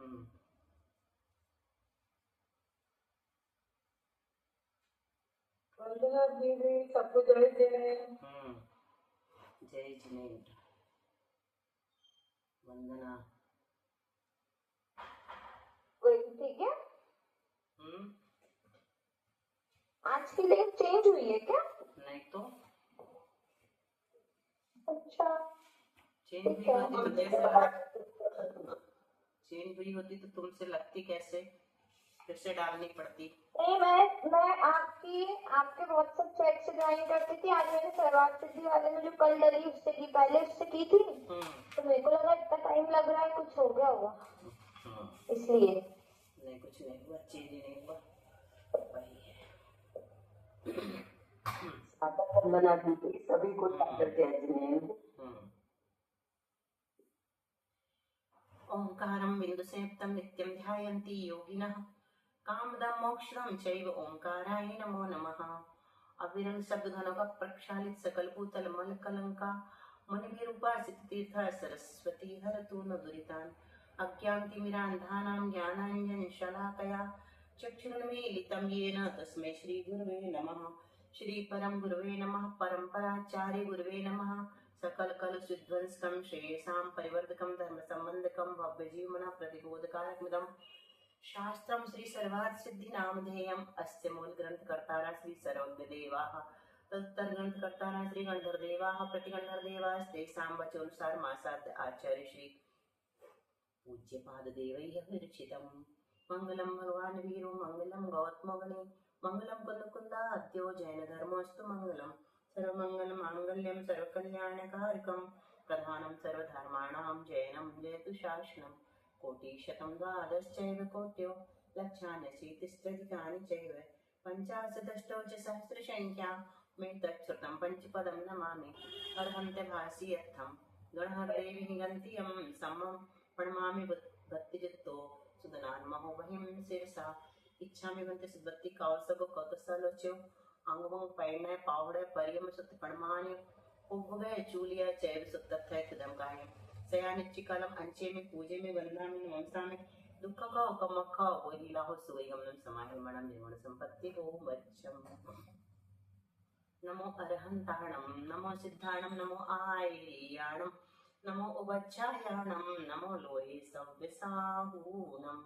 हम्म। वंदना दीदी सबको जय जय। जय जिनेन्द्र। वंदना। ठीक है। आज की लाइफ चेंज हुई है क्या? नहीं तो अच्छा चेंज ठीक हुई है। होती तो कैसे चेंज हुई होती तो तुमसे लगती कैसे, फिर से डालनी पड़ती। नहीं, मैं आपके व्हाट्सएप चैट से ज्वाइन करती थी। आज मैंने सहवाग सिद्धि वाले में जो कल डली उससे की, पहले उससे की थी। तो मेरे को लगा इतना टाइम लग रहा है, कुछ हो गया होगा इसलिए। नहीं कुछ नहीं हुआ, चेंज नहीं हुआ, वही है। वंदना दीदी सभी को स्वागत है जिनेन्द्र। ओंकारं बिन्दुसंयुक्तं नित्यं ध्यायन्ति योगिनः कामदं मोक्षदं चैव ओंकाराय नमो नमः। अविरल शब्द घनों का प्रक्षालित सकल भूतल मल कलंका मुनिभिरुपासित तीर्थ सरस्वती हरतु न दुरितान् अज्ञानतिमिरान्धानां ज्ञानाञ्जन शलाकया चक्षुरुन्मीलितं येन तस्मै श्रीगुरुवे नमः। श्री परम गुरुवे नमः। परम्पराचार्य गुरुवे नमः। सकल कल शुद्धंस्कं श्रेयसां परिवर्धकं धर्म संबंधकं भव्य जीवना प्रतिबोधकारकमिदं शास्त्रं श्री सर्वार्थ सिद्धि नामधेयम् अस्य मूल ग्रंथ कर्तारा श्री सर्वज्ञ देवाः तत्तर ग्रंथ कर्तारा श्री गंधर्व देवाः प्रतिगंधर्व देवास्तेषां वचोनुसार मासाद्य आचार्य श्री पूज्य पाद देवैः विरचितम्। मंगलम भगवान वीरो मंगलम गौतमगणे मंगलम कुलकुंदाद्यो जैन धर्मोस्तु मंगलम सर्वमंगल मांगल्यम सर्वकल्याणकारकम प्रधानम सर्वधर्माणां जैनम जयतु शासनम कोटिशतं द्वादशैव कोट्यो लक्षान्यशीतिस्त्रधिकानि चैव पञ्चाशदष्टौ च सहस्रसंख्या मे तच्छ्रुतं पञ्चपदं नमामि अर्हन्ते भासीयर्थं गणहरदेवी गन्तियं समं प्रणमामि भक्तियुक्तो सुदनान्महो महिं शिरसा इच्छामि वन्ते सुभक्ति कौसगो कौतसलोच्यो अंगवं पैणय पावड़े परियम सुत पणमान्य उभगय चूलिया चैव सुतथय तुदंगाय सयानिच्चिकालम अंचे में पूजे में वंदना में नमस्तामि दुख का कमखा वही लाहो सुगम समाहि मणम निर्मण संपत्ति हो मच्छम। नमो अरहंताणम नमो सिद्धाणम नमो आयर्याणम नमो उवच्छायाणम नमो लोहे सव्यसाहूनम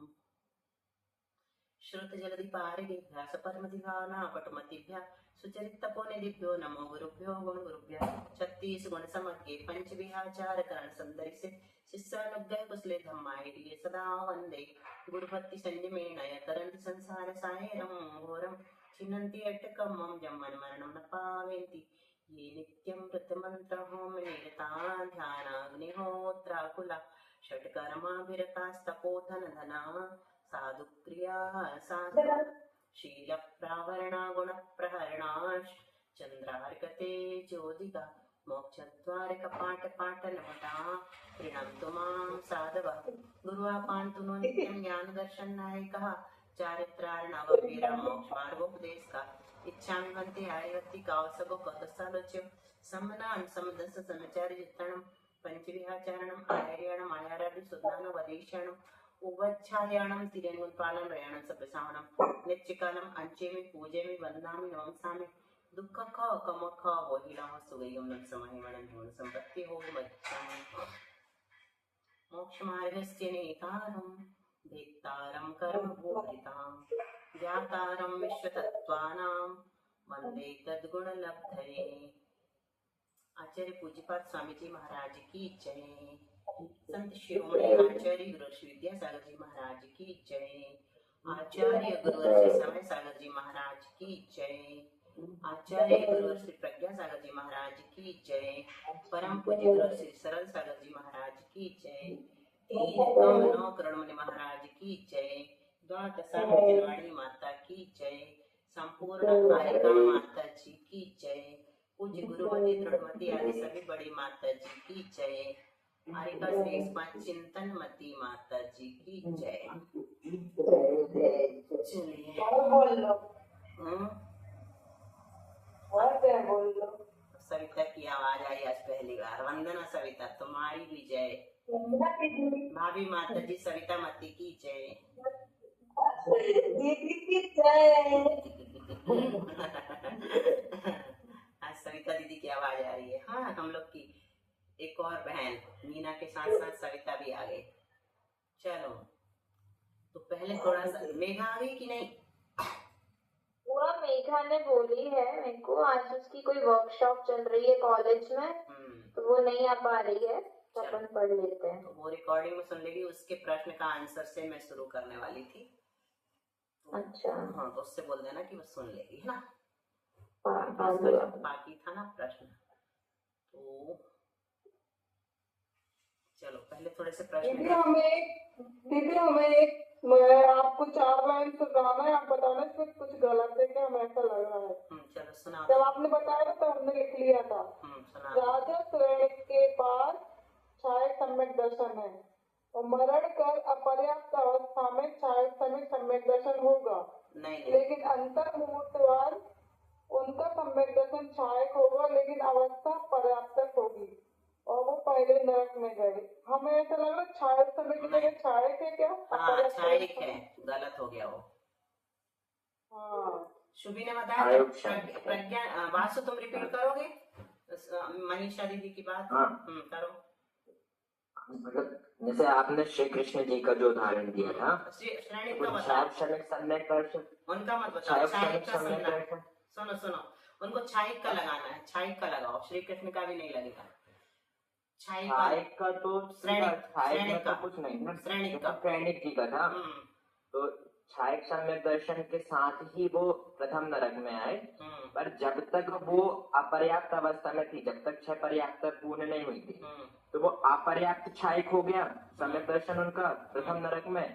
श्रुत जलधि पारिभ्य सपरमधिभावना पटुमतिभ्य सुचरित तपोनिधिभ्यो नमो गुरुभ्यो गुण गुरुभ्य 36 गुण समग्रे पंच विहाचार करण सुंदरी से शिष्यानुग्रह कुशले धम्माय सदा वंदे गुरुभक्ति संयमेन तरन्ति संसार सायरं घोरं छिन्नन्ति अट्टकमं जम्मन मरणं न पावन्ति ये नित्यं वृत्तमन्त्रहोम निरता ध्यानाग्निहोत्राकुला षट्कर्माभिरतास्तपोधन धना साधु क्रिया साधु शील प्रावरणा गुण प्रहरणाश चंद्रार्कते ज्योतिका मोक्षद्वार कपाट पाटन मटा प्रणन्तु मां साधवः गुरुवापान्तु नो नित्यं ज्ञान दर्शन नायकः चारित्रार्णववीर मोक्ष मार्गोपदेशका इच्छामि वन्ते आर्यवत्ति कावसगो कौतसालोच्य सम्मनान् समदस समचारि चित्रणं पंचविहाचारणम् आयर्याणम् आयारादि सुज्ञान वदेशाणम् उवच्छायाणं तिरेन्मुत्पालं रयाणं सप्रसावणं नित्यकालम् अंचे में पूजे में वंदनामि नमस्सामि दुख खा कम खा वहिला सुगयम नम समाहि मणं धन संपत्ति हो मच्छम। मोक्ष मार्गस्य नेतारं भेत्तारं कर्म भूभृतां ज्ञातारं विश्वतत्त्वानां वन्दे तद्गुणलब्धये। आचार्य पूज्यपाद स्वामी जी महाराज की जय। संत शिरोमणि आचार्य गुरु श्री विद्यासागर जी महाराज की जय। आचार्य गुरु श्री समय सागर जी महाराज की जय। आचार्य गुरु श्री प्रज्ञा सागर जी महाराज की जय। परम पूज्य गुरु श्री सरल सागर जी महाराज की जय। नौ करुणमणि महाराज की जय। द्वादशा जनवाणी माता की जय। संपूर्ण आरिका माता जी की जय। पूज्य गुरुमती दृढ़मती आदि सभी बड़ी माता जी की जय। आरिका श्रेष्ठ पांच चिंतन मती माता जी की जय। चलिए बोल लो। सविता की आवाज आई आज पहली बार। वंदना सविता, तुम्हारी भी जय। भाभी माता जी सविता मती की जय। दीदी की जय। आज सविता दीदी की आवाज आ रही है। हाँ, हम लोग की एक और बहन मीना के साथ साथ सविता भी आ गई। चलो, तो पहले थोड़ा सा मेघा आ गई कि नहीं? वो मेघा ने बोली है मेरे को, आज उसकी कोई वर्कशॉप चल रही है कॉलेज में, तो वो नहीं आ पा रही है, तो अपन पढ़ लेते हैं। तो वो रिकॉर्डिंग में सुन लेगी। उसके प्रश्न का आंसर से मैं शुरू करने वाली थी। तो अच्छा। हाँ, तो उससे बोल देना कि वो सुन लेगी, है ना? हाँ, बाकी था ना प्रश्न, तो चलो पहले थोड़े से प्रश्न। दीदी हमें एक, मैं आपको 4 लाइन सुनाना है, आप बताना इसमें कुछ गलत है क्या, हमें ऐसा लग रहा है। चलो सुना। जब आपने बताया ना तो हमने लिख लिया था। सुना। राजा श्रेणी के पास छाया सम्यक दर्शन है और मरण कर अपर्याप्त अवस्था में छाया सम्यक दर्शन होगा। नहीं। लेकिन अंतर मुहूर्तवार उनका सम्यक दर्शन छायक होगा, लेकिन अवस्था पर्याप्त होगी और वो पहले नरक में गए। हमें ऐसा लग रहा है छायक समय की जगह छायक है क्या? हाँ, छायक है, गलत हो गया वो। हाँ, शुभी ने बताया। प्रज्ञा, वासु तुम रिपीट करोगे मनीषा दीदी की बात? हाँ। करो। मतलब जैसे आपने श्री कृष्ण जी का जो उदाहरण दिया था, श्रेणी का बताओ। उनका मत बताओ, छायक का सुनना। सुनो, उनको छायक का लगाना है, छायक का लगाओ। श्री कृष्ण का भी नहीं लगेगा। छायक का तो श्रेणिक का कुछ नहीं ना, श्रेणिक जी का था। तो छायक सम्यक दर्शन के साथ ही वो प्रथम नरक में आए, पर जब तक वो अपर्याप्त अवस्था में थी, जब तक 6 पर्याप्त पूर्ण नहीं हुई थी, तो वो अपर्याप्त छायक हो गया सम्यक दर्शन उनका प्रथम नरक में।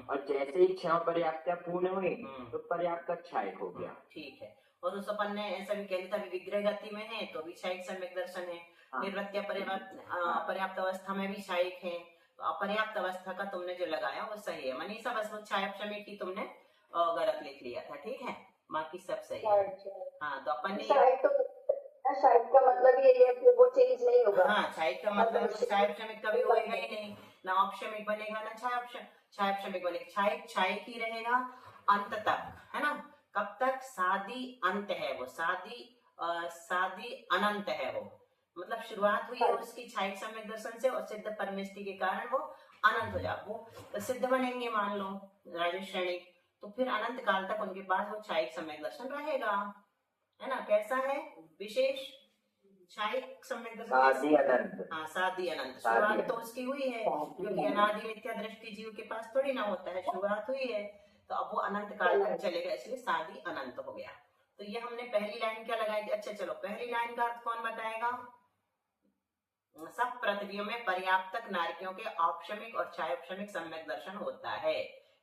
और जैसे ही 6 पर्याप्त पूर्ण हुई तो पर्याप्त छायक हो गया। ठीक है। और उस अपन ने ऐसा भी कह लिया था, विग्रह गति में है तो भी छायक सम्यक दर्शन है। निर्वृत्य अपर्याप्त अवस्था में भी छायक है। तो अपर्याप्त अवस्था का तुमने जो लगाया वो सही है मनीषा, बस वो छायक सम्यक की तुमने गलत लिख लिया था। ठीक है, बाकी सब सही है। हाँ, तो अपन ने छायक का मतलब ये है कि वो चेंज नहीं होगा। हाँ, छायक का मतलब छायक क्षमिक कभी होएगा ही नहीं, ना औपक्षमिक बनेगा ना छायक क्षमिक बनेगा। छायक छायक ही रहेगा अंत तक, है ना? कब तक? सादी अंत है वो, सादी अनंत है वो। मतलब शुरुआत हुई है उसकी छायक सम्यक दर्शन से और सिद्ध परमेष्टि के कारण वो अनंत हो जाए। वो सिद्ध बनेंगे मान लो राजेश श्रेणी, तो फिर अनंत काल तक उनके पास वो छायक सम्यक दर्शन रहेगा, है ना? कैसा है विशेष? छायक सम्यक दर्शन। हाँ, सादी अनंत। शुरुआत तो उसकी हुई है, क्योंकि अनादि मिथ्या दृष्टि जीव के पास थोड़ी ना होता है, शुरुआत हुई है तो अब वो अनंत काल तक चलेगा, इसलिए सादी अनंत हो गया। तो ये हमने पहली लाइन क्या लगाई थी? अच्छा चलो, पहली लाइन का अर्थ कौन बताएगा? सब पृथ्वियों में पर्याप्तक नारकियों के औपक्षमिक और छायोपक्षमिक सम्यक दर्शन होता है।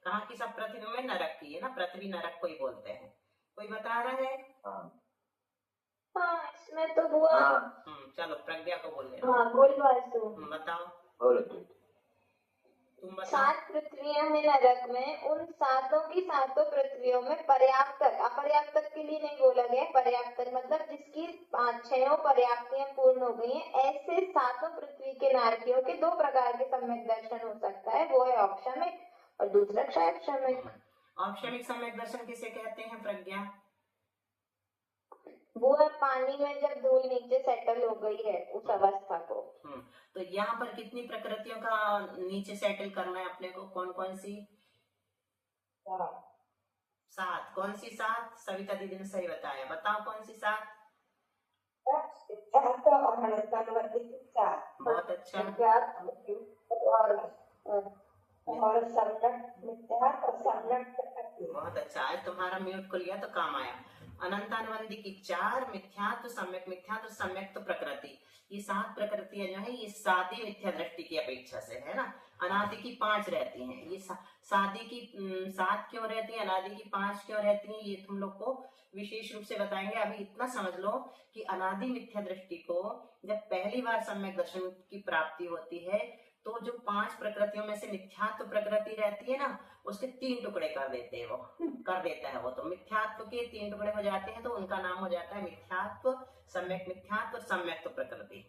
कहाँ की? सब पृथ्वियों में, नरक की, है ना? पृथ्वी नरक को ही बोलते हैं। कोई बता रहा है? हाँ, इसमें तो हुआ। चलो प्रज्ञा को बोल लेना। हाँ, बोल वासु। बताओ। तुम बताओ। 7 पृथ्वियां हैं नरक में, उन सातों की सातों पृथ्वियों में पर्याप्त, अपर्याप्त के लिए नहीं बोला गया। पर्याप्त मतलब जिसकी 5-6 पर्याप्तियां पूर्ण हो गई हैं, ऐसे सातों पृथ्वी के नारकियों के 2 प्रकार के सम्यक दर्शन हो सकता है। वो है औपक्षमिक और दूसरा क्षयक्षमिक। औपक्षमिक सम्यक दर्शन किसे कहते हैं प्रज्ञा? वो पानी में जब धूल नीचे सेटल हो गई है उस अवस्था को। तो यहाँ पर कितनी प्रकृतियों का नीचे सेटल करना है अपने को? कौन कौन सी? 7। कौन सी 7? सविता दीदी ने सही बताया, बताओ कौन सी 7? बहुत अच्छा। बहुत अच्छा, आज तुम्हारा म्यूट खुल गया तो काम आया। अनंतानुबंधी की 4 मिथ्यात्व सम्यक तो प्रकृति, ये 7 प्रकृतियां जो है ये सादी मिथ्या दृष्टि की अपेक्षा से, है ना? अनादि की 5 रहती हैं। ये सादी की 7 क्यों रहती है, अनादि की 5 क्यों रहती है, ये तुम लोग को विशेष रूप से बताएंगे। अभी इतना समझ लो कि अनादि मिथ्या दृष्टि को जब पहली बार सम्यक दर्शन की प्राप्ति होती है तो जो 5 प्रकृतियों में से मिथ्यात्व प्रकृति रहती है ना, उसके 3 टुकड़े कर देता है वो। तो मिथ्यात्व के 3 टुकड़े हो जाते हैं तो उनका नाम हो जाता है मिथ्यात्व, सम्यक मिथ्यात्व, सम्यक प्रकृति।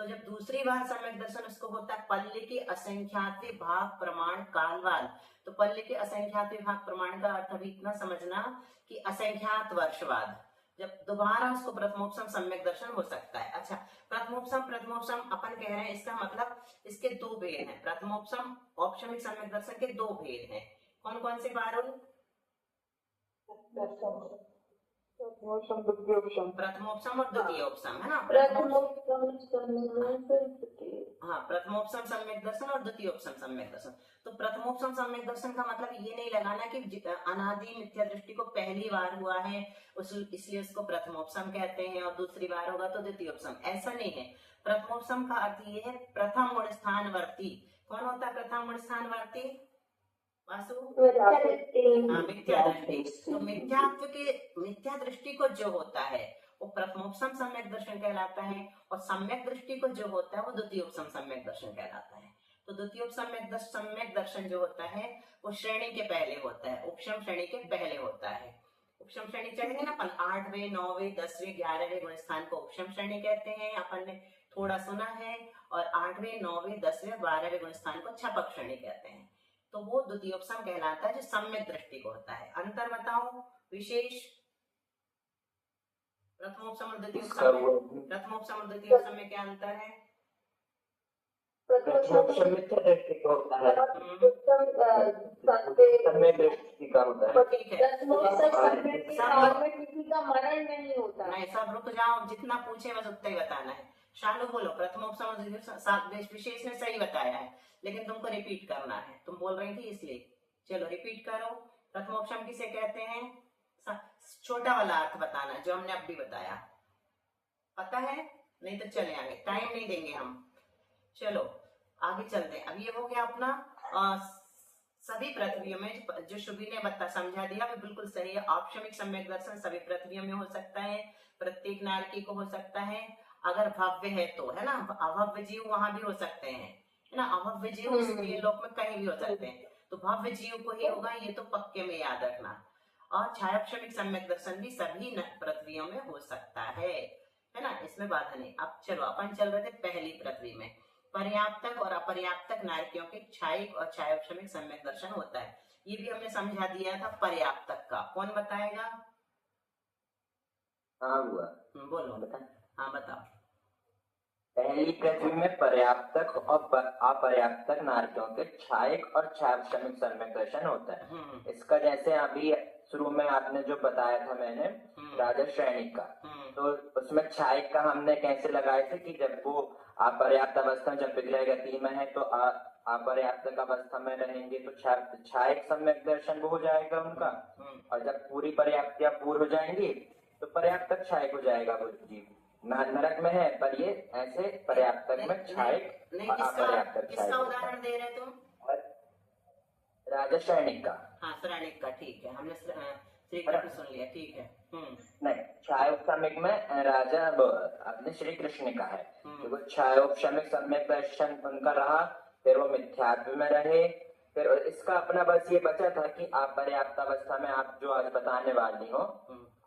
तो जब दूसरी बार सम्यक दर्शन उसको होता है पल्ले के असंख्यात भाग प्रमाण कालवाद। तो पल्ले के असंख्यात भाग प्रमाण का अर्थ अभी इतना समझना कि असंख्यात वर्षवाद, जब दोबारा उसको प्रथमोपसम सम्यक दर्शन हो सकता है। अच्छा, प्रथमोपसम अपन कह रहे हैं, इसका मतलब इसके दो भेद हैं। प्रथमोपसम औपशमिक सम्यक दर्शन के दो भेद हैं। कौन कौन से पारुल? प्रथमोपसम और द्वितीयोपसम, है ना? हाँ, प्रथमोपसम सम्यक दर्शन और द्वितीयोपसम सम्यक दर्शन। तो प्रथमोपसम सम्यक दर्शन का मतलब ये नहीं लगाना कि अनादि मिथ्या दृष्टि को पहली बार हुआ है इसलिए उसको प्रथमोपसम कहते हैं और दूसरी बार होगा तो द्वितीयोपसम, ऐसा नहीं है। प्रथमोपसम का अर्थ ये है प्रथम गुण स्थानवर्ती। कौन होता है प्रथम गुण स्थानवर्ती? वासु? मिथ्या दृष्टि। तो मिथ्या दृष्टि को जो होता है वो प्रथमोपसम सम्यक दर्शन कहलाता है, और सम्यक दृष्टि को जो होता है वो द्वितीयोपसम सम्यक दर्शन कहलाता है। तो द्वितीयोपसम सम्यक दर्शन जो होता है वो श्रेणी के पहले होता है, उपशम श्रेणी के पहले होता है। उपशम श्रेणी चलेंगे ना अपन, 8वें 9वें 10वें 11वें गुण स्थान को उपशम श्रेणी कहते हैं, अपन ने थोड़ा सुना है। और 8वें 9वें 10वें 12वें गुण स्थान को छपक श्रेणी कहते हैं। तो वो द्वितीयोपसम कहलाता है जो सम्यक दृष्टि को होता है। अंतर बताओ विशेष प्रथमोपसम और द्वितीयोपसम में क्या अंतर है? प्रथमोपसम मिथ्या दृष्टि का होता है, सम्यक दृष्टि का होता है। ठीक है, किसी का मरण नहीं होता। नहीं, सब रुक जाओ, जितना पूछे बस उतना ही बताना है। शालू बोलो, प्रथमोपसम और द्वितीयोपसम विशेष ने सही बताया है लेकिन तुमको रिपीट करना है, तुम बोल रही थी इसलिए। चलो रिपीट करो। प्रथमोपसम किसे कहते हैं? छोटा वाला अर्थ बताना जो हमने अब भी बताया, पता है? नहीं तो चले आगे, टाइम नहीं देंगे हम। चलो आगे चलते हैं। अब ये हो गया अपना सभी पृथ्वियों में, जो शुभी ने समझा दिया वो बिल्कुल सही है। औपशमिक सम्यक दर्शन सभी पृथ्वियों में हो सकता है, प्रत्येक नारकी को हो सकता है, अगर भव्य है तो, है ना? अभव्य जीव वहां भी हो सकते हैं, है ना? अभव्य जीव इसलिए लोक में कहीं भी हो सकते हैं, तो भव्य जीव को ही होगा, ये तो पक्के में याद रखना। और छायोपशमिक सम्यक दर्शन भी सभी पृथ्वियों में हो सकता है ना? इसमें बाधा नहीं। अब चलो अपन चल रहे थे पहली पृथ्वी में। पर्याप्तक और अपर्याप्तक नारकियों के छायिक और छायोपशमिक सम्यक दर्शन होता है। ये भी हमने समझा दिया था पर्याप्तक का। कौन बताएगा? हाँ हुआ, बोलो बता। हाँ बताओ। पहली पृथ्वी में पर्याप्तक और अपर्याप्तक नारकियों के छायिक और छायोपशमिक सम्यक दर्शन होता है। इसका जैसे अभी शुरू में आपने जो बताया था मैंने राजा श्रेणी का, तो उसमें छायिक का हमने कैसे लगाए थे कि जब वो अपर्याप्त अवस्था में, जब विग्रह गति में है तो अपर्याप्त अवस्था में रहेंगे तो छायिक सम्यक दर्शन वो हो जाएगा उनका, और जब पूरी पर्याप्तियां पूर्ण हो जाएंगी तो पर्याप्तक छायिक हो जाएगा वो जीव। नरक में है पर ये ऐसे पर्याप्तक में छायिक और अपर्याप्तक छायिक। किसका उदाहरण दे रहे तुम? राजा श्रेणिक का। हाँ श्रेणिक का, ठीक है, हमने श्री कृष्ण सुन लिया, ठीक है। नहीं, छायोपशमिक में राजा अपने श्री कृष्ण का है, तो वो छायोपशमिक सम्यक दर्शन उनका रहा, फिर वो मिथ्यात्व में रहे। फिर इसका अपना बस ये बचा था कि अपर्याप्त अवस्था में आप जो आज बताने वाली हो,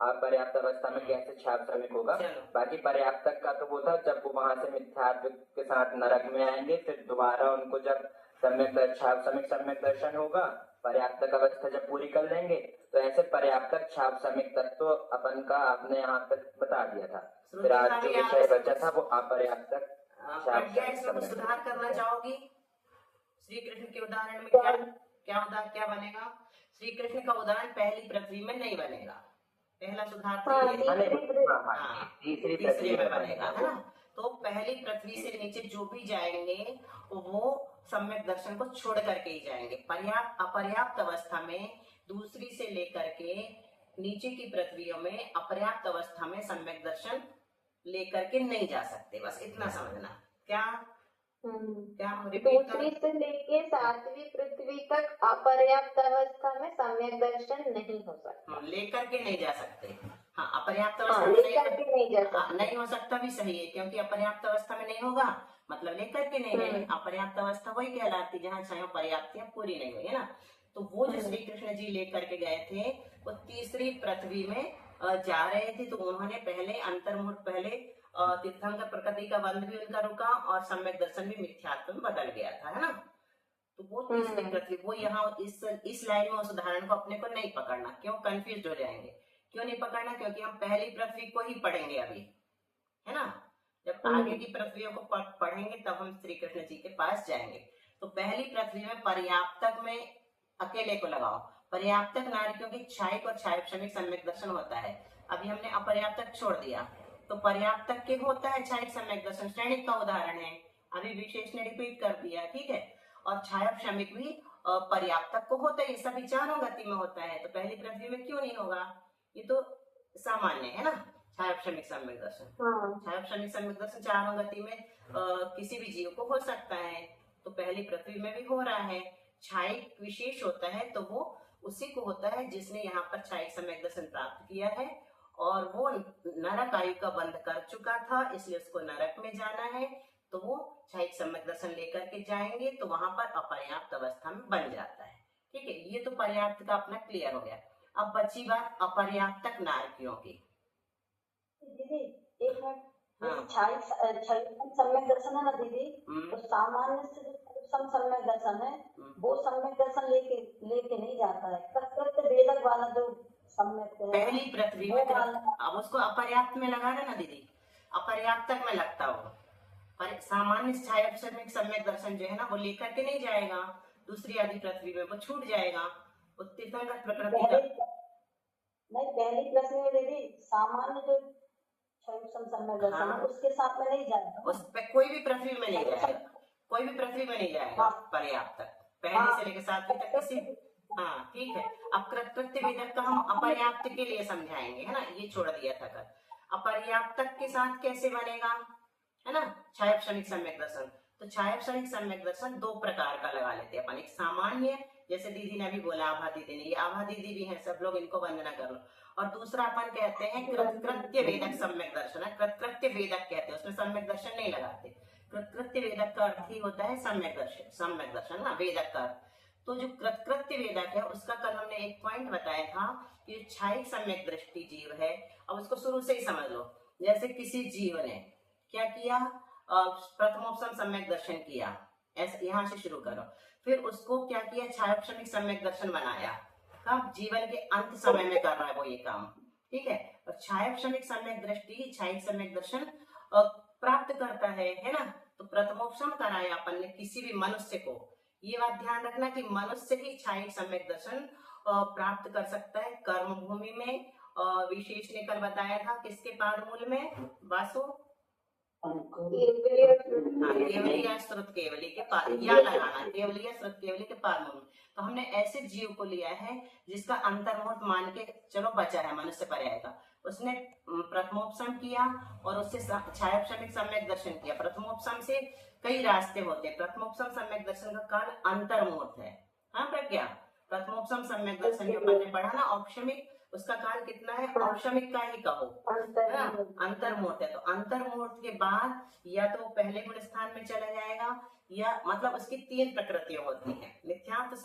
अपर्याप्त अवस्था में कैसे छायोपशमिक होगा। बाकी पर्याप्तक का तो वो था जब वो वहां से मिथ्यात्व के साथ नरक में आएंगे, फिर दोबारा उनको जब छायोपशमिक सम्यक दर्शन होगा, पर्याप्तक अवस्था जब पूरी कर लेंगे, तो ऐसे पर्याप्तक छायोपशमिक तत्व अपन का आपने यहाँ तक बता दिया था। फिर आज जो विषय बचा था वो अपर्याप्तक छायोपशमिक। सुधार करना चाहोगी? श्री कृष्ण के उदाहरण में क्या बनेगा? श्री कृष्ण का उदाहरण पहली पृथ्वी में नहीं बनेगा। पहला सुधार तीसरी में बनेगा, है ना? तो पहली पृथ्वी से नीचे जो भी जाएंगे वो सम्यक दर्शन को छोड़ करके ही जाएंगे। अपर्याप्त अवस्था में दूसरी से लेकर के नीचे की पृथ्वियों में अपर्याप्त अवस्था में सम्यक दर्शन लेकर के नहीं जा सकते। बस इतना समझना। क्या दूसरी से लेके 7वीं पृथ्वी तक अपर्याप्त अवस्था में सम्यक दर्शन नहीं हो सकता। लेकर के नहीं जा सकते। हाँ, अपर्याप्त अवस्था में नहीं हो सकता भी सही है, क्योंकि अपर्याप्त अवस्था में नहीं होगा मतलब लेकर के नहीं है। अपर्याप्त अवस्था वही कहलाती जहाँ चाहे पर्याप्तियां पूरी नहीं हुई, है ना? तो वो जो श्री कृष्ण जी लेकर के गए थे वो तीसरी पृथ्वी में जा रहे थे, तो उन्होंने पहले अंतर्मुहूर्त पहले तीर्थंकर प्रकृति का बंध भी उनका रुका और सम्यक दर्शन भी मिथ्यात्व में बदल गया था, है ना। तो वो तीसरी पृथ्वी, वो यहाँ इस लाइन में उस उदाहरण को अपने को नहीं पकड़ना, क्यों, कंफ्यूज हो जाएंगे। क्यों नहीं पकड़ना, क्योंकि हम पहली पृथ्वी को ही पढ़ेंगे अभी, है ना। जब आगे की पृथ्वियों को पढ़ेंगे तब हम श्री कृष्ण जी के पास जाएंगे। तो पहली पृथ्वी में पर्याप्तक में अकेले को लगाओ, पर्याप्तक नारकियों की क्षायिक और क्षायक्षमिक सम्यक दर्शन होता है। अभी हमने अपर्याप्तक छोड़ दिया, तो पर्याप्तक के होता है क्षायिक सम्यक दर्शन, श्रेणिक का उदाहरण है, अभी विशेष ने रिपीट कर दिया, ठीक है। और क्षायक्षमिक भी पर्याप्तक को होता है, ये सभी चारों गति में होता है। तो पहली पृथ्वी में क्यों नहीं होगा, ये तो सामान्य है ना। क्षायक्षमिक सम्यक दर्शन, क्षायक्षमिक सम्यक दर्शन चारों गति में किसी भी जीव को हो सकता है, तो पहली पृथ्वी में भी हो रहा है। क्षायिक विशेष होता है तो वो उसी को होता है जिसने यहाँ पर क्षायिक सम्यक दर्शन प्राप्त किया है और वो नरक आयु का बंध कर चुका था, इसलिए उसको नरक में जाना है, तो वो क्षायिक सम्यक दर्शन लेकर के जाएंगे, तो वहां पर अपर्याप्त अवस्था में बन जाता है, ठीक है। ये तो पर्याप्त का अपना क्लियर हो गया। अब बची बात अपर्याप्तक नारकियों की। दीदी एक मिनट, क्षायिक सम्यक दर्शन है ना दीदी, तो सामान्य से जो सम्यक दर्शन है वो सम्यक दर्शन लेके नहीं जाता है, कृत्य वेदक वाला जो सम्यक है पहली पृथ्वी में, अब उसको अपर्याप्त में लगा रहे ना दीदी, अपर्याप्तक में लगता हो, पर सामान्य क्षायक्षमिक सम्यक दर्शन जो है ना वो लेकर के नहीं जाएगा, दूसरी आदि पृथ्वी में वो छूट जाएगा, वो तीर्थंकर प्रकृति का नहीं। पहली पृथ्वी में दीदी सामान्य जो सम्यक दर्शन है उसके साथ में नहीं जाएगा, उस पे कोई भी पृथ्वी में नहीं जाएगा, कोई भी पृथ्वी में नहीं जाएगा पर्याप्त तक, पहले से लेकर सातवीं तक किसी, हाँ ठीक है। अब कृत्य वेदक का हम अपर्याप्त के लिए समझाएंगे, है ना, ये छोड़ दिया था कल। अपर्याप्तक के साथ कैसे बनेगा, है ना, क्षायक्षमिक सम्यक दर्शन। तो क्षायक्षमिक सम्यक दर्शन दो प्रकार का लगा लेते हैं अपन, एक सामान्य, जैसे दीदी ने अभी बोला, आभा दीदी ने, ये आभा दीदी भी है, सब लोग इनको वंदना कर लो। और दूसरा अपन कहते हैं कृत्य वेदक सम्यक दर्शन, कृत्य वेदक कहते हैं, उसमें सम्यक दर्शन नहीं लगाते। कृत्य वेदक का अर्थ ही होता है सम्यक दर्शन ना, वेदक का। तो जो कृत्य वेदक है उसका कल हमने एक पॉइंट बताया था कि क्षायिक सम्यक दृष्टि जीव है। अब उसको शुरू से ही समझ लो, जैसे किसी जीव ने क्या किया, प्रथमोपसम सम्यक दर्शन किया, ऐसे यहाँ से शुरू करो, फिर उसको क्या किया, क्षायक्षमिक सम्यक दर्शन बनाया, कब, जीवन के अंत समय में कर रहा है वो ये काम, ठीक है। और क्षायक्षमिक सम्यक दृष्टि क्षायिक सम्यक दर्शन प्राप्त करता है ना। तो प्रथमोपसम कराया अपन ने किसी भी मनुष्य को, ये बात ध्यान रखना कि मनुष्य ही क्षायिक सम्यक दर्शन प्राप्त कर सकता है कर्म भूमि में। विशेष ने कल बताया था किसके पाद मूल में, वासु, केवलिया श्रुत केवली के पाद, या लगाना, केवलिया श्रुत केवली के पाद मूल। तो हमने ऐसे जीव को लिया है जिसका अंतर्मुहूर्त मान के चलो बचा है मनुष्य पर्याय का, उसने प्रथमोपसम किया और उससे क्षायक्षमिक सम्यक दर्शन किया। प्रथमोपसम से कई रास्ते होते हैं, प्रथमोपसम सम्यक दर्शन का काल अंतर्मुहूर्त है, हाँ प्रज्ञा। प्रथमोपसम सम्यक दर्शन जो हमने पढ़ा ना औपशमिक, उसका काल कितना है, औपशमिक का ही कहो, अंतर्मुहूर्त है। तो अंतर्मुहूर्त के बाद या तो पहले गुण स्थान में चला जाएगा, या मतलब उसकी तीन प्रकृतियां होती हैं, मिथ्यात्व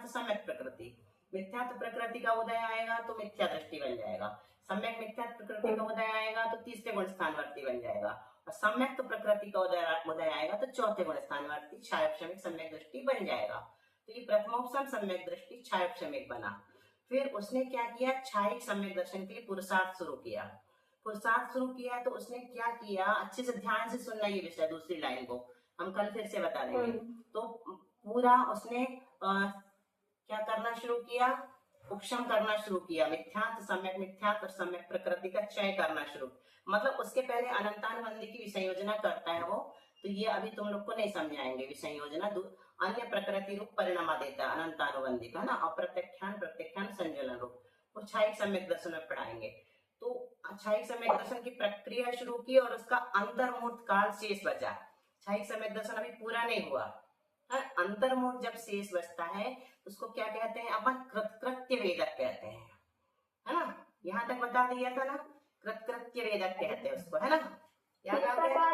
सम्यक प्रकृति। मिथ्यात्व प्रकृति का उदय आएगा तो मिथ्या दृष्टि बन जाएगा, सम्यक मिथ्यात्व प्रकृति का उदय आएगा तो तीसरे गुण स्थानवर्ती बन जाएगा, और सम्यक प्रकृति का उदय आएगा तो चौथे गुण स्थानवर्ती क्षायक्षमिक सम्यक दृष्टि बन जाएगा। तो ये प्रथमोपसम सम्यक दृष्टि क्षायक्षमिक बना। फिर उसने क्या किया, क्षायिक सम्यक दर्शन के लिए पुरुषार्थ शुरू किया। तो उसने क्या किया, अच्छे से ध्यान से सुनना ये विषय, दूसरी लाइन को हम कल फिर से बता देंगे। तो पूरा उसने क्या करना शुरू किया, उपशम करना शुरू किया, मिथ्यात्व और सम्यक प्रकृति का क्षय करना शुरू, मतलब उसके पहले अनंतानुबंधी की विसंयोजना करता है वो। तो ये अभी तुम लोग को नहीं समझाएंगे, विसंयोजना अन्य प्रकृति रूप परिणाम देता है अनंतानुबंधी का ना, अप्रत्यख्यान संयोजन रूप, वो क्षायिक सम्यक दर्शन में पढ़ाएंगे। तो क्षायिक सम्यक दर्शन की प्रक्रिया शुरू की और उसका अंतर्मुहूर्त काल शेष बचा। क्षायिक सम्यक दर्शन अभी पूरा नहीं हुआ, अंतर्मुहूर्त जब शेष बचता है उसको क्या कहते हैं अपन, कृत्य वेदक कहते हैं, है ना। यहाँ तक बता दिया था ना, कृत्य वेदक कहते हैं उसको, है ना, याद आ गया।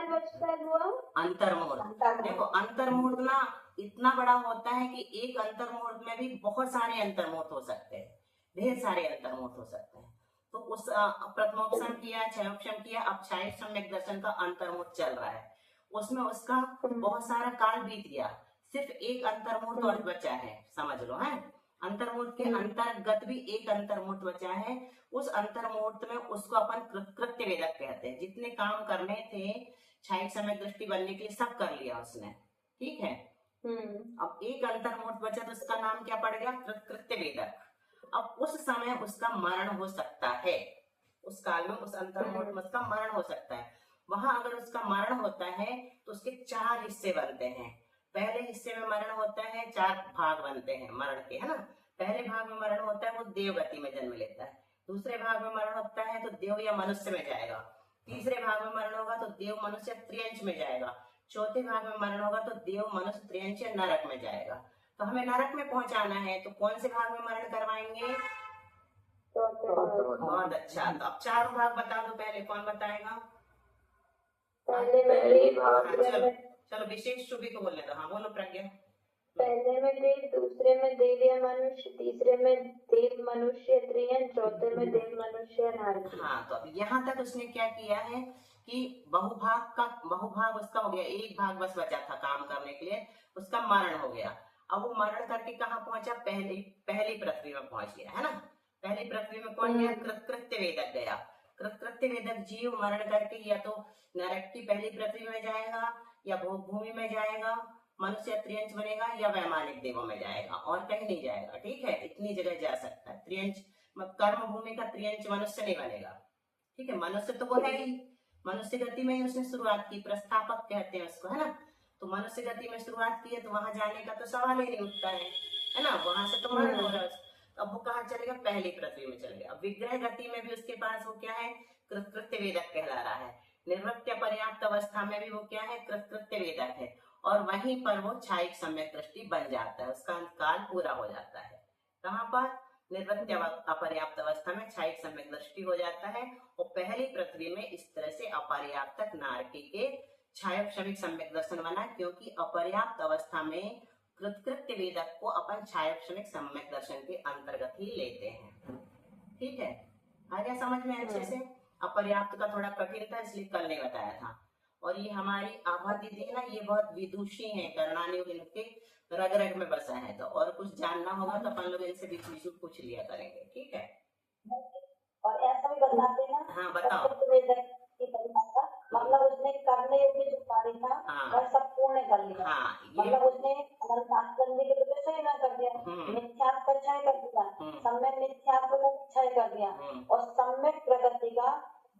अंतर्मुहूर्त, देखो अंतर्मुहूर्त ना इतना बड़ा होता है कि एक अंतर्मुहूर्त में भी बहुत सारे अंतर्मुहूर्त हो सकते हैं, ढेर सारे अंतर्मुहूर्त हो सकते हैं। तो उस प्रथमोपसम किया, क्षयोपसम किया, अब क्षायिक सम्यक दर्शन का अंतर्मुहूर्त चल रहा है, उसमें उसका बहुत सारा काल बीत गया, सिर्फ एक अंतर्मुहूर्त और बचा है, समझ लो है। अंतर्मुहूर्त के अंतर्गत भी एक अंतर्मुहूर्त बचा है, उस अंतर्मुहूर्त में उसको अपन कृत्य वेदक कहते हैं। जितने काम करने थे क्षायिक सम्यक दृष्टि बनने के लिए सब कर लिया उसने, ठीक है। अब एक अंतर्मुहूर्त बचा तो उसका नाम क्या पड़ गया, कृत्य वेदक। अब उस समय उसका मरण हो सकता है, उस काल में उस अंतर्मुहूर्त में उसका मरण हो सकता है। वहां अगर उसका मरण होता है तो उसके 4 हिस्से बनते हैं। पहले हिस्से में मरण होता है, 4 भाग बनते हैं मरण के, है ना। पहले भाग में मरण होता है वो देवगति में जन्म लेता है, दूसरे भाग में मरण होता है तो देव या मनुष्य में जाएगा, तीसरे भाग में मरण होगा तो देव मनुष्य त्रियंच में जाएगा, चौथे भाग में मरण होगा तो देव मनुष्य त्रियंच नरक में जाएगा। तो हमें नरक में पहुंचाना है तो कौन से भाग में मरण करवाएंगे, बहुत अच्छा। तो अब 4 भाग बता दो, पहले कौन बताएगा, चलो विशेष शुभी को बोलने दो। हाँ बोलो प्रज्ञा। पहले में देव, दूसरे में देव या मनुष्य, तीसरे में देव मनुष्य त्रियन, चौथे में देव मनुष्य नारकी। हाँ, तो अब यहाँ तक उसने क्या किया है कि बहुभाग उसका हो गया, एक भाग बस बचा था काम करने के लिए, उसका मरण हो गया। अब वो मरण करके कहाँ पहुंचा, पहली पृथ्वी में पहुंच गया, है ना। पहली पृथ्वी में कौन गया, कृत्य वेदक गया। कृत्य वेदक जीव मरण करके या तो नरक की पहली पृथ्वी में जाएगा, या भूमि में जाएगा, मनुष्य त्रियंच बनेगा, या वैमानिक देवों में जाएगा, और कहीं नहीं जाएगा, ठीक है। इतनी जगह जा सकता है। त्रियंच कर्म भूमि का त्रियंच मनुष्य नहीं बनेगा, ठीक है। मनुष्य तो वो है ही, मनुष्य गति में ही उसने शुरुआत की, प्रस्थापक कहते हैं उसको, है ना। तो मनुष्य गति में शुरुआत की है तो वहां जाने का तो सवाल ही नहीं उठता है ना। वहां से तो मरण हो रहा है। अब वो कहाँ चलेगा, पहली पृथ्वी में चल गया। अब विग्रह गति में भी उसके पास वो क्या है, कृत्य वेदक कहला रहा है। निर्वृत्य पर्याप्त अवस्था में भी वो क्या है, कृत्य वेदक है। और वहीं पर वो क्षायिक सम्यक दृष्टि बन जाता है, उसका काल पूरा हो जाता है। कहाँ पर, निर्वृत्य अपर्याप्त अवस्था में क्षायिक सम्यक दृष्टि हो जाता है। और पहली पृथ्वी में इस तरह से अपर्याप्तक नारकी के क्षायक सम्यक दर्शन बना, क्योंकि अपर्याप्त अवस्था में कृत्य वेदक को अपन क्षायक सम्यक दर्शन के अंतर्गत ही लेते हैं, ठीक है। आ गया समझ में अच्छे से। अपर्याप्त का थोड़ा कठिन था इसलिए कल नहीं बताया था। और ये हमारी आभा दीदी है ना, ये बहुत विदुषी है, करणानियों के रग रग में बसा है। तो और कुछ जानना होगा तो अपन लोग इनसे बीच बीच में पूछ लिया करेंगे, ठीक है। और ऐसा भी बताते ना, हाँ बताओ। मतलब उसने करने योग्य जो कार्य था वह सब पूर्ण कर लिया। हाँ, मतलब उसने करने के लिए सही ना कर दिया, मिथ्यात्व का क्षय कर दिया, सम्यक मिथ्यात्व का क्षय कर दिया, और सम्यक प्रगति का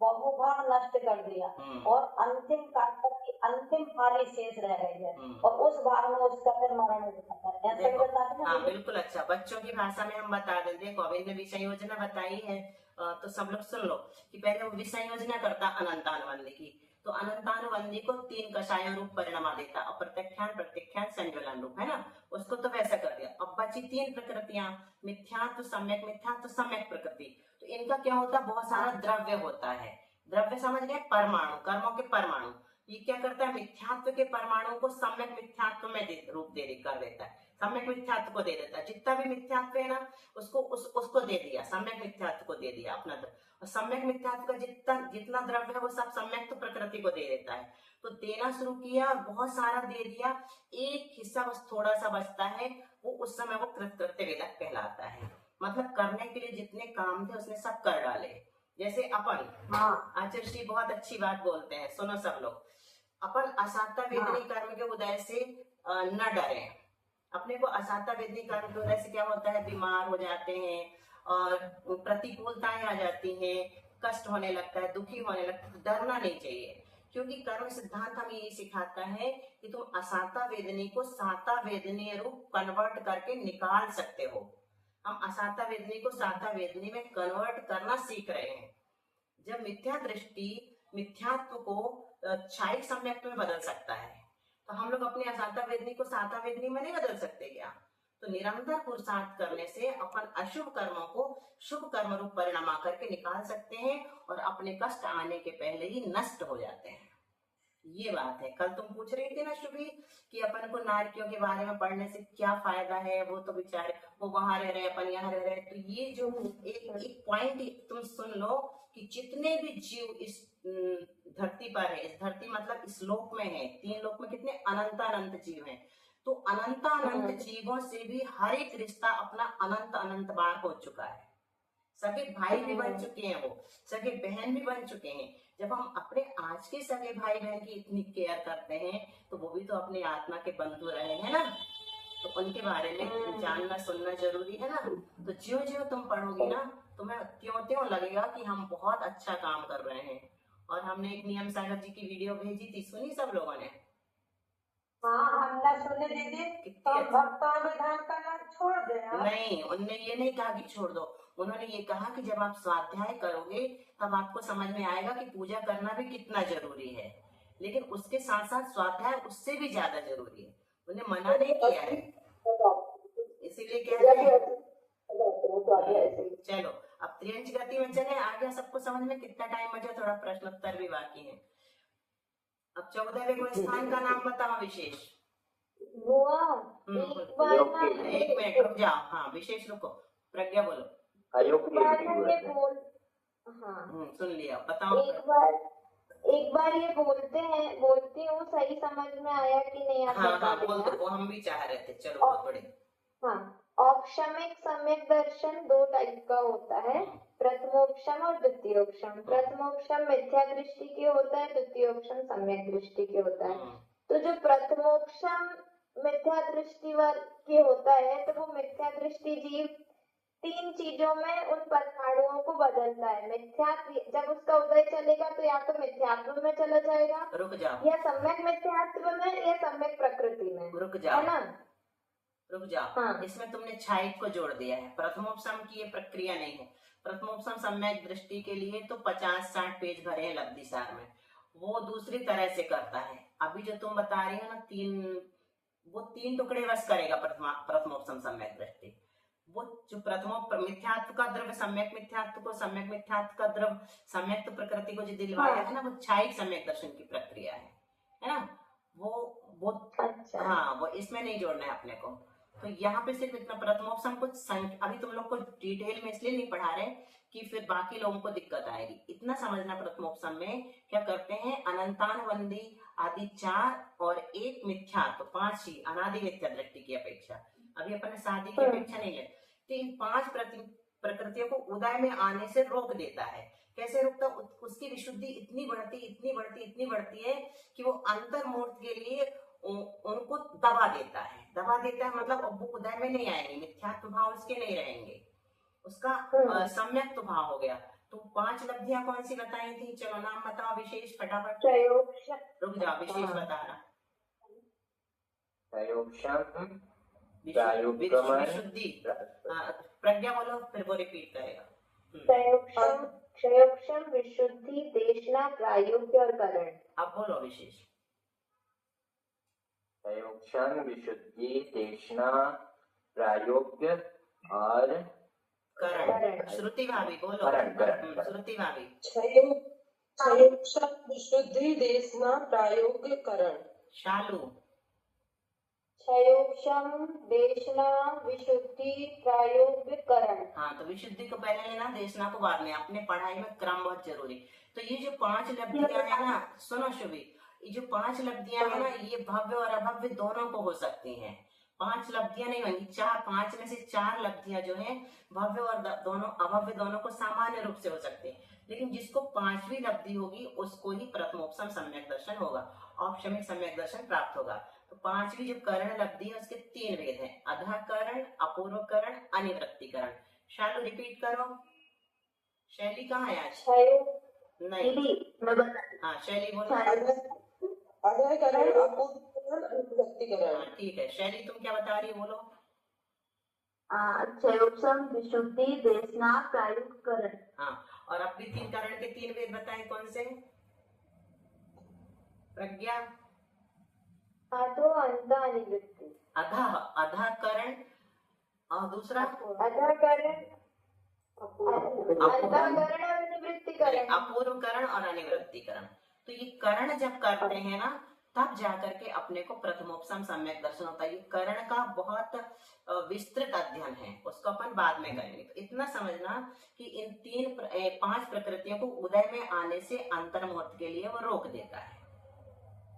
बहुभाग नष्ट कर दिया, और अंतिम कार्य की अंतिम फाली शेष रह गई है, और उस भाग में उसका फिर मरण हो जाता है। ऐसा भी बताते हैं। हाँ बिल्कुल, अच्छा बच्चों की भाषा में हम बता देते। गोविंद ने विषय योजना बताई है, तो सब लोग सुन लो कि पहले वो विषय योजना करता अनंतानुबंधी की। तो अनंतानुबंधी को 3 कषाय रूप परिणमा देता, अप्रत्यख्यान, प्रत्यख्यान, संज्वलन रूप, है ना। उसको तो वैसा कर दिया। अब बची 3 प्रकृतियां, मिथ्यात्व, सम्यक प्रकृति। तो इनका क्या होता है, बहुत सारा द्रव्य होता है। द्रव्य समझ गए, परमाणु, कर्मों के परमाणु। ये क्या करता है, मिथ्यात्व के परमाणु को सम्यक मिथ्यात्व में रूप कर देता है, सम्यक मिथ्यात्व को दे देता है। जितना भी मिथ्यात्व है ना उसको दे दिया, सम्यक मिथ्यात्व को दे दिया अपना। और सम्यक मिथ्यात्व का जितना द्रव्य है वो सब सम्यक तो प्रकृति को दे देता है। तो देना शुरू किया, बहुत सारा दे दिया, एक हिस्सा बस थोड़ा सा बचता है, वो उस समय वो कृत्य वेदक कहलाता है। मतलब करने के लिए जितने काम थे उसने सब कर डाले। जैसे अपन आचार्य श्री बहुत अच्छी बात बोलते हैं, सुनो सब लोग। अपन असाता वेदनी कर्म के उदय से न डरे। अपने को असाता वेदनी कर्म के उदय से क्या होता है, बीमार हो जाते हैं और प्रतिकूलताएं आ जाती हैं, कष्ट होने लगता है, दुखी होने लगता है। डरना नहीं चाहिए, क्योंकि कर्म सिद्धांत हमें यही सिखाता है कि तुम असाता वेदनी को साता वेदनीय रूप कन्वर्ट करके निकाल सकते हो। हम असाता वेदनी को साता वेदनी में कन्वर्ट करना सीख रहे हैं। जब मिथ्या दृष्टि मिथ्यात्व को क्षायिक सम्यक में बदल सकता है, तो हम लोग अपने असाता वेदनी को साता वेदनी में नहीं बदल सकते क्या। तो निरंतर पुरुषार्थ करने से अपन अशुभ कर्मों को शुभ कर्म रूप परिणमा करके निकाल सकते हैं, और अपने कष्ट आने के पहले ही नष्ट हो जाते हैं। ये बात है। कल तुम पूछ रही थी ना शुभी कि अपन को नारकियों के बारे में पढ़ने से क्या फायदा है, वो तो बेचारे वो वहां रह रहे, अपन यहाँ रह रहे। तो ये जो एक पॉइंट तुम सुन लो कि जितने भी जीव इस धरती पर है, इस धरती मतलब इस लोक में है, 3 लोक में कितने अनंत अनंत जीव हैं, तो अनंत अनंत जीवों से भी हर एक रिश्ता अपना अनंत अनंत बार हो चुका है। सगे भाई भी बन चुके हैं, वो सगे बहन भी बन चुके हैं। जब हम अपने आज के सगे भाई बहन की इतनी केयर करते हैं तो वो भी तो अपनी आत्मा के बंधु रहे हैं ना, तो उनके बारे में जानना सुनना जरूरी है ना। तो ज्यों ज्यों तुम पढ़ोगी ना तुम्हें त्यों त्यों लगेगा कि हम बहुत अच्छा काम कर रहे हैं। और हमने एक नियम सागर जी की वीडियो भेजी थी, सुनी सब लोगों ने? हाँ, हमने सुने दीदी। तो भक्तों में ध्यान करना छोड़ दे। नहीं, उनने ये नहीं कहा कि छोड़ दो, उन्होंने ये कहा कि जब आप स्वाध्याय करोगे तब आपको समझ में आएगा कि पूजा करना भी कितना जरूरी है, लेकिन उसके साथ साथ स्वाध्याय उससे भी ज्यादा जरूरी है। उन्हें मना नहीं किया है, इसीलिए कह रहे हैं। चलो अब त्रियंच गति में चले, आ गया सबको समझ में? कितना टाइम बचा? थोड़ा प्रश्नोत्तर भी बाकी है। अब 14वें को स्थान का नाम बताओ विशेष। एक मिनट रुक जाओ। हाँ विशेष रुको, प्रज्ञा बोलो। सुन लिया, बताओ। एक बार ये बोलती हूँ, सही समझ में आया कि नहीं आप बता देना। बोल दो, वो हम भी चाह रहे थे। चलो बहुत बड़े। हाँ, औपशमिक सम्यक दर्शन 2 टाइप का होता है, प्रथमोपशम और द्वितीयोपशम। प्रथमोपशम मिथ्या दृष्टि के होता है, द्वितीयोपशम सम्यक दृष्टि के होता है। तो जो प्रथमोपशम मिथ्या दृष्टि के होता है, तो वो मिथ्या दृष्टि जीव 3 चीजों में उन परमाणुओं को बदलता है। जब उसका उदय चलेगा तो या तो मिथ्यात्व में चला जाएगा, रुक जाओ, या सम्यक मिथ्यात्व में, या सम्यक प्रकृति में। रुक जाओ, है ना? रुक जाओ। हाँ। इसमें तुमने छायित को जोड़ दिया है, प्रथमोपशम की ये प्रक्रिया नहीं है। प्रथमोपशम सम्यक दृष्टि के लिए तो 50-60 पेज भरे हैं लब्धिसार में, वो दूसरी तरह से करता है। अभी जो तुम बता रही हो ना, 3 टुकड़े बस करेगा प्रथमोपशम सम्यक दृष्टि। वो जो मिथ्यात्व का द्रव्य सम्यक मिथ्यात्व को, सम्यक मिथ्यात्व का द्रव्य सम्यक प्रकृति को जो दिलवाया है ना, वो छायिक सम्यक दर्शन की प्रक्रिया है ना? वो अच्छा। हाँ, वो इसमें नहीं जोड़ना है अपने को। तो यहाँ पे सिर्फ इतना प्रथमोपशम कुछ अभी तुम लोग को डिटेल में इसलिए नहीं पढ़ा रहे कि फिर बाकी लोगों को दिक्कत आएगी। इतना समझना, प्रथमोपशम में क्या करते हैं, अनंतानुबंधी आदि 4 और 1 मिथ्या, तो 5 ही अनादि मिथ्या दृष्टि की अपेक्षा। अभी अपन शादी की अपेक्षा नहीं है, तो इन 5 प्रकृतियों को उदय में आने से रोक देता है। कैसे रोकता? उसकी विशुद्धि इतनी बढ़ती है कि वो अंतर्मूर्त के लिए उनको दबा देता है। मतलब अब वो उदय में नहीं आएंगे, मिथ्यात्व भाव उसके नहीं रहेंगे, उसका सम्यक तो भाव हो गया। तो 5 लब्धियां कौन सी बताई थी? चलो नाम बताओ विशेष, फटाफट। रुक जाओ, विशेष बताना। विशुद्धि। प्रज्ञा बोलो, फिर वो रिपीट करेगा। क्षयोक्षम, विशुद्धि, देशना, प्रायोग्य और करण। अब बोलो विशेष। क्षयोक्षम, विशुद्धि, देशना, प्रायोग्य और करण। श्रुति भाभी बोलो। श्रुति भाभी। क्षयोक्षम, विशुद्धि, देशना, प्रायोग्य, करण। शालू। क्षयोक्षम, देशना, विशुद्धि, प्रायोग्य, करण। हाँ, तो विशुद्धि को पहले लेना, देशना को बाद में। अपने पढ़ाई में क्रम बहुत जरूरी। तो ये जो 5 लब्धियां है ना, सुनो शुभी, ये जो 5 लब्धियां है ना, ये भव्य और अभव्य दोनों को हो सकती हैं। 5 लब्धियां नहीं होंगी, 5 में से 4 लब्धियां जो है भव्य और दोनों अभव्य दोनों को सामान्य रूप से हो सकते हैं। लेकिन जिसको 5वीं लब्धि होगी उसको ही प्रथमोपशम सम्यक दर्शन होगा, औपशमिक सम्यक दर्शन प्राप्त होगा। तो 5वीं जो करण लब्धि है उसके 3 भेद हैं, अधाकरण, अपूर्वकरण, अनिवृत्तिकरण। शालू रिपीट करो। शैली कहाँ है आज? नहीं, हाँ शैली बोलो। अधाकरण, अपूर्वकरण, अनिवृत्तिकरण। हाँ ठीक है, शैली तुम क्या बता रही हो, बोलो। क्षयोक्षम, विशुद्धि, देशना, प्रायोग्य, करण। हाँ, और अब भी 3 करण के 3 भेद बताएं, कौन से? प्रज्ञा। अधो, अंत, अनिवृत्ति। अधाकरण और दूसरा अधाकरण, अंतःकरण और अनिवृत्तिकरण। अपूर्वकरण और अनिवृत्तिकरण। तो ये करण जब करते हैं ना, तब जाकर के अपने को प्रथमोपसम सम्यक दर्शन होता है। ये करण का बहुत विस्तृत अध्ययन है, उसको अपन बाद में करेंगे। तो इतना समझना कि इन 5 प्रकृतियों को उदय में आने से अंतर मुहूर्त के लिए वो रोक देता है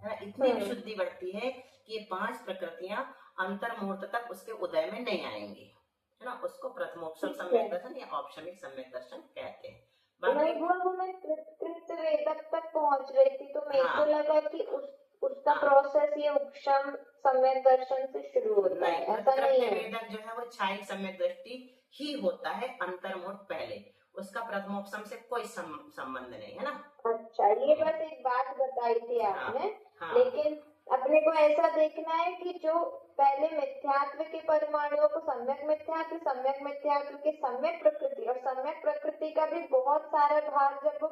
ना। इतनी विशुद्धि बढ़ती है कि ये 5 प्रकृतियां अंतर मुहूर्त तक उसके उदय में नहीं आएंगी, है ना। उसको प्रथमोपसम सम्यक दर्शन या औपशमिक सम्यक दर्शन कहते हैं। मैं कृत वेदक तक पहुंच रही थी, तो मेरे को लगा कि उसका प्रोसेस ये उपशम सम्यक दर्शन से शुरू होता है, ऐसा नहीं है। वेदक जो है वो छायिक सम्यक दृष्टि ही होता है अंतर मुहूर्त पहले, उसका प्रथमोपसम से कोई संबंध नहीं है ना। अच्छा, ये बस एक बात बताई थी आपने। हाँ। लेकिन अपने को ऐसा देखना है कि जो पहले मिथ्यात्व के परमाणुओं को सम्यक मिथ्यात्व के सम्यक प्रकृति, और सम्यक प्रकृति का भी बहुत सारा भाग जब वो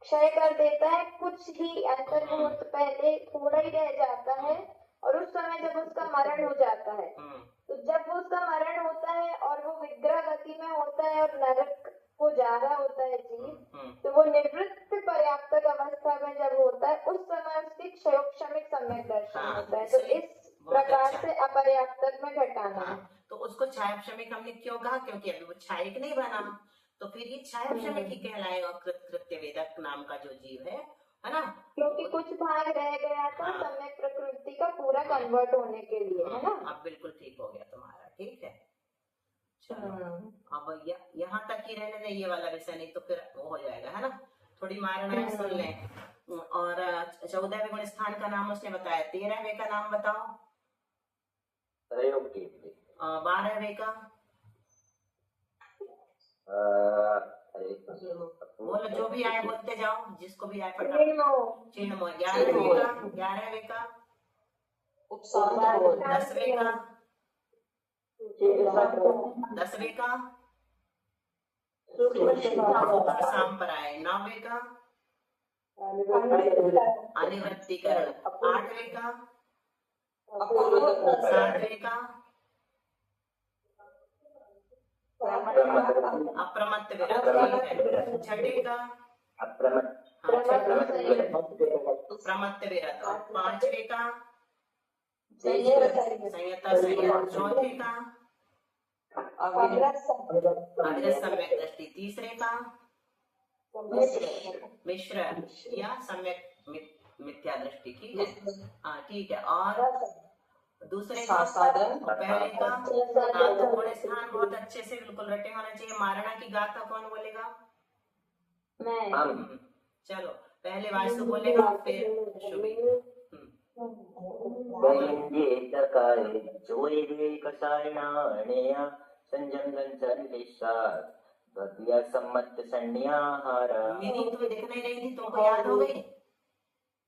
क्षय कर देता है, कुछ ही अंतर मुहूर्त पहले थोड़ा ही रह जाता है, और उस समय जब उसका मरण हो जाता है, तो जब उसका मरण होता है और वो विग्रह गति में होता है और नरक को जा रहा होता है जीव, तो वो निवृत्त पर्याप्तक अवस्था में जब होता है, उस समय उसकी क्षयोपशमिक सम्यक दर्शन होता है। तो इस प्रकार से अपर्याप्तक में घटाना है। तो उसको छायोपशमिक हमने क्यों कहा? क्योंकि अभी वो छायिक नहीं बना, तो फिर ये छायोपशमिक ही कहलाएगा कृत्य वेदक नाम का जो जीव है ना। क्योंकि कुछ भाग रह गया था सम्यक प्रकृति का पूरा कन्वर्ट होने के लिए, है ना। अब बिल्कुल ठीक हो गया तुम्हारा, ठीक है। चलो अब यहाँ तक ही रहने दें, ये वाला विषय, नहीं तो फिर वो हो जाएगा, है ना। थोड़ी मारणाएं सुन लें। और 14वें गुण स्थान का नाम उसने बताया, 13वें का नाम बताओ। 12वें का बोलो, जो भी आए बोलते जाओ, जिसको भी आए फटाफट। चिन्मय। 11वें का उपशांत बोल। 10वें का 10वें का सांपराय। 9वें का अनिवृत्तिकरण। 8वें का 7वें का अप्रमत्त विरत। 6वें का प्रमत्त विरत। 5वें का संयता संयत। 4वें का अविरत सम्यक दृष्टि। 3रे का मिश्र या सम्यक मिथ्या दृष्टि की है। हाँ ठीक है। और दूसरे का पहले का तो गुण स्थान बहुत अच्छे से बिल्कुल रटे होना चाहिए। मारणा की गाथा कौन बोलेगा? मैं। चलो पहले वासु बोलेगा, फिर शुभी। मिनी तुम्हें दिख नहीं रही थी, तुमको याद हो गई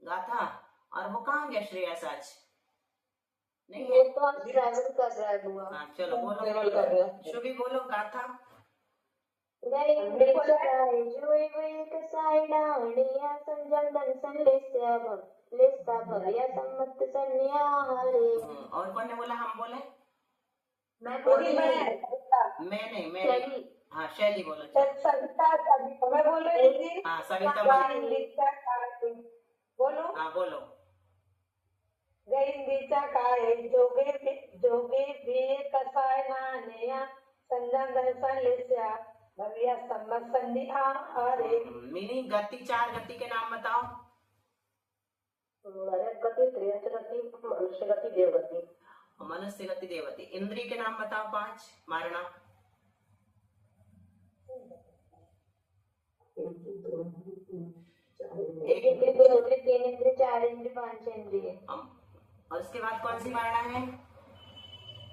गाथा? और वो कहाँ गया श्रेयस आज? नहीं ये तो आज ट्रैवल कर रहा है बुआ। हाँ चलो बोलो, ट्रैवल कर रहा है। शुभी बोलो गाथा। और कौन ने बोला? हम बोले? मैं बोली। मैं नहीं। हाँ शैली बोलो। मैं बोल रही थी। हाँ सविता बोलो। हाँ बोलो। गैंडीचा काय जोगे भी कसाय नानया संजम दर्शन लेस्या भव्या सम्मत संधिया। अरे मिनी गति, 4 गति के नाम बताओ। गति, त्रियंच गति, मनुष्य गति, देवगति। मनुष्य गति, देवगति। इंद्रिय के नाम बताओ 5। मारना। एक इंद्रिय, 2 इंद्रिय, 3 इंद्रिय, 4 इंद्रिय, 5 इंद्रिय। और उसके बाद कौन सी मारना है?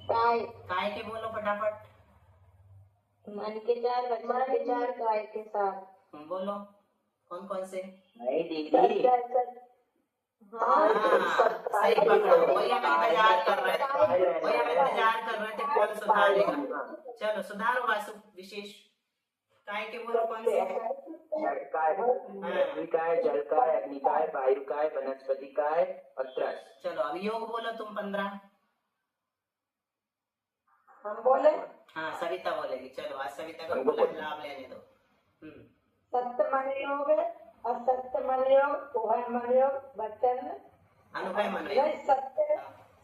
काय। काय के बोलो फटाफट। मन के 4, वचन के 4, काय के 7। बोलो कौन कौन से? हाँ सही पकड़ो। वही हम इंतजार कर रहे थे कौन सुधारेगा। चलो सुधारो वासु। विशेष काय के बोलो कौन से? काय, जल काय, अग्नि काय, वायु काय, वनस्पति काय और त्रस। चलो अब योग बोलो तुम 15। हम बोले। हाँ सविता बोलेगी। चलो आज सविता को लाभ लेने दो। सत्य मन योग, असत्य मनयोग, उभय मनयोग, वचन, अनुभव मन नहीं, सत्य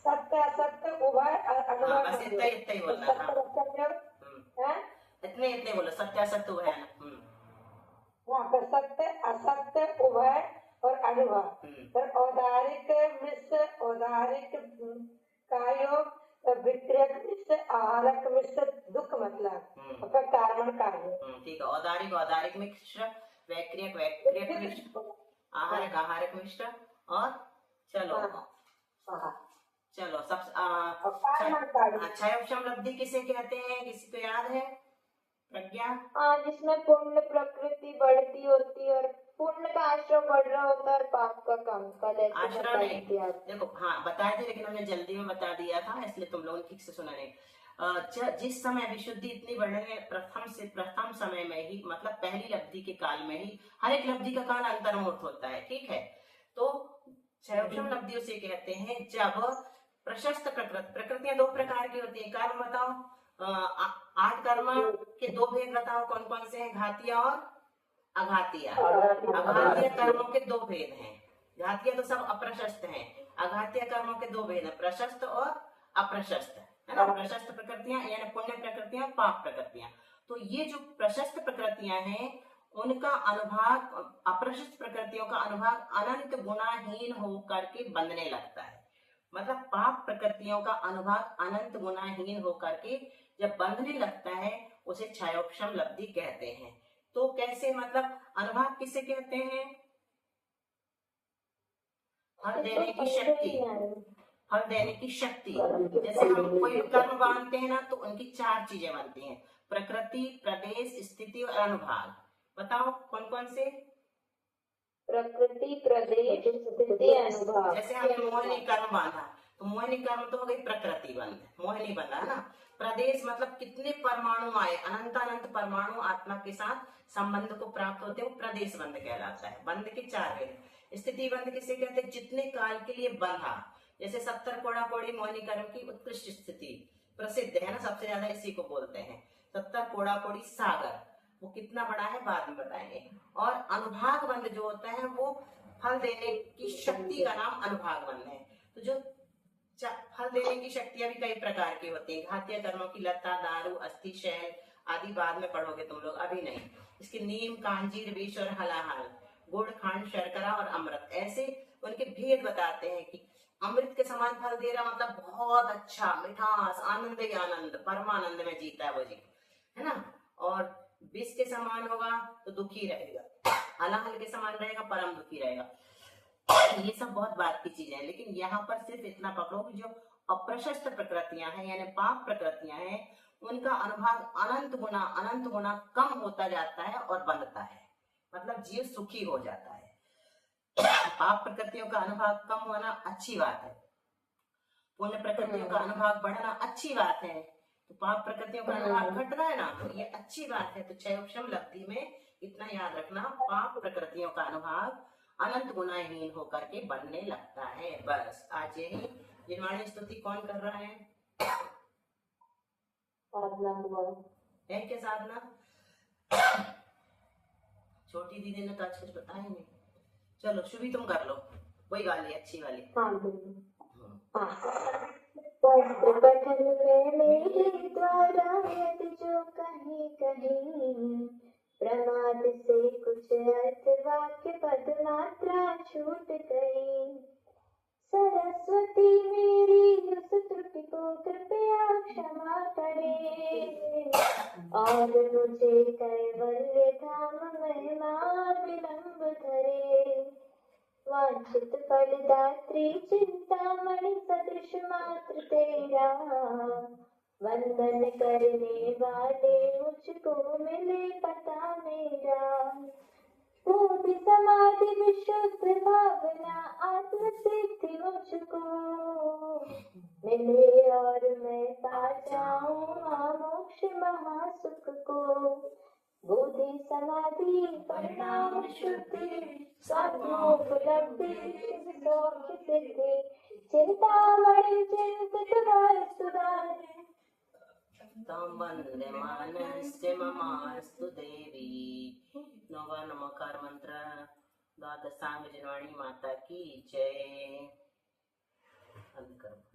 सत्य असत्य उभय अनुभव बस इतना ही बोलना। हाँ सत्य वचन योग, हैं? इतने बोलो, सत्य असत्य उभय है ना। वहाँ पर सत्य असत्य उभय और अनुभव। फिर औदारिक मिश्र, औदारिक का योग, विक्रयक मिश्र, आहारक मिश्र, दुख मतलब, और फिर कारण कार्य। ठीक है, औदारिक मिश्र, वैक्रियक मिश्र, आहारक मिश्र, और चलो सब क्षयोपशम लब्धि किसे कहते हैं, किसी को याद है? प्रज्ञा? हाँ, जिसमें पुण्य प्रकृति बढ़ती होती है और पुण्य का आश्रम बढ़ रहा होता है और पाप का कम। कल आश्रम नहीं, देखो हाँ बताए थे, लेकिन हमने जल्दी में बता दिया था, इसलिए तुम लोगों ने ठीक से सुना नहीं। जिस समय विशुद्धि इतनी बढ़ने में प्रथम समय में ही, मतलब पहली लब्धि के काल में ही, हर एक लब्धि का काल अंतर्मुक्त होता है, ठीक है। तो क्षयोपशम लब्धि उसे कहते हैं जब प्रशस्त प्रकृतियां दो प्रकार की होती है। कर्म बताओ, 8 कर्म के 2 भेद बताओ, कौन कौन से हैं? घातीय और अघातीय। अघातीय कर्मों के 2 भेद हैं। घातीय तो सब अप्रशस्त हैं, अघातीय कर्मों के 2 भेद हैं, प्रशस्त और अप्रशस्त, है ना। प्रशस्त प्रकृतियां यानी पुण्य प्रकृतियां, पाप प्रकृतियां। तो ये जो प्रशस्त प्रकृतियां हैं उनका अनुभाग, अप्रशस्त प्रकृतियों का अनुभाग अनंत गुणाहीन होकर के बंधने लगता है। मतलब पाप प्रकृतियों का अनुभाग अनंत गुणाहीन होकर के जब बंधने लगता है उसे क्षयोपशम लब्धि कहते हैं। तो कैसे, मतलब अनुभाग किसे कहते हैं? फल देने की शक्ति, फल देने की शक्ति। जैसे हम कोई कर्म बांधते हैं ना, तो उनकी 4 चीजें बनती हैं: प्रकृति, प्रदेश, स्थिति और अनुभाग। बताओ कौन कौन से? प्रकृति, प्रदेश, स्थिति, अनुभाग। जैसे हमने मोहिनी कर्म बांधा, तो मोहिनी कर्म तो हो गई प्रकृति बंध, मोहिनी बंधा है ना। प्रदेश मतलब कितने परमाणु आए, अनंत परमाणु आत्मा के साथ संबंध को प्राप्त होते हैं, वो प्रदेश बंध कहलाता है। बंध के 4 भेद। स्थिति बंध किसे कहते हैं? जितने काल के लिए बंधा। जैसे 70 कोड़ा कोड़ी मोहिनी कर्म की उत्कृष्ट स्थिति प्रसिद्ध है ना, सबसे ज्यादा इसी को बोलते हैं। 70 कोड़ा कोड़ी सागर, वो कितना बड़ा है बाद में बताएंगे। और अनुभाग बंध जो होता है वो फल देने की शक्ति का नाम अनुभाग बंध है। तो जो फल देने की शक्तियां भी कई प्रकार की होती हैं। घातीय कर्मों की लता, दारू, अस्थि, शैल आदि बाद में पढ़ोगे तुम लोग, अभी नहीं। इसके नीम, कांजीर, विष और हलाहल, गुड़, खंड, शर्करा और अमृत, ऐसे उनके भेद बताते हैं कि अमृत के समान फल दे रहा मतलब बहुत अच्छा, मिठास, आनंद ही आनंद, परमानंद में जीता है वो जी, है ना। और विष के समान होगा तो दुखी रहेगा, हलाहल के समान रहेगा परम दुखी रहेगा। ये सब बहुत बात की चीजें हैं, लेकिन यहाँ पर सिर्फ इतना पकड़ो कि जो अप्रशस्त प्रकृतियां हैं यानी पाप प्रकृतियां हैं, उनका अनुभाग अनंत गुना कम होता जाता है और बनता है, मतलब जीव सुखी हो जाता है। पाप प्रकृतियों का अनुभाग कम होना अच्छी बात है, पुण्य प्रकृतियों का अनुभाग बढ़ना अच्छी बात है। तो पाप प्रकृतियों का अनुभाग घट रहा है ना, तो ये अच्छी बात है। तो क्षयोपशम लब्धि में इतना याद रखना, पाप प्रकृतियों का अनुभाग अनंत गुणाहीन होकर के बनने लगता है। बस आज यही। जिनवाणी स्तुति कौन कर रहा है? है क्या साधना? छोटी दीदी ने तो आज कुछ बताया नहीं। चलो शुभी तुम कर लो, वही वाली अच्छी वाली। पठन में मेरे द्वारा यदि जो कहीं कहीं प्रमाद से कुछ अर्थ वाक्य पद मात्रा छूट गई, सरस्वती मेरी उस त्रुटि को कृपया क्षमा करे और मुझे कैवल्य धाम महिमा विलंब धरे। वांछित फलदात्री चिंतामणि सदृश मात्र तेरा, वंदन करने वाले मुझको मिले पता मेरा। बोधि समाधि विशुद्ध भावना आत्म सिद्धि मुझको मिले और मैं पा जाऊं मोक्ष महासुख को। बोधि समाधि परिणाम शुद्धि सात्मोपलब्धि सौख्य सिद्धि, चिंतामणि चिंतित सुधार। तां वन्दे मानस्य ममास्तु देवी। नवा नमकार मंत्र। द्वादशांग जनवाणी माता की जय। बंद करो।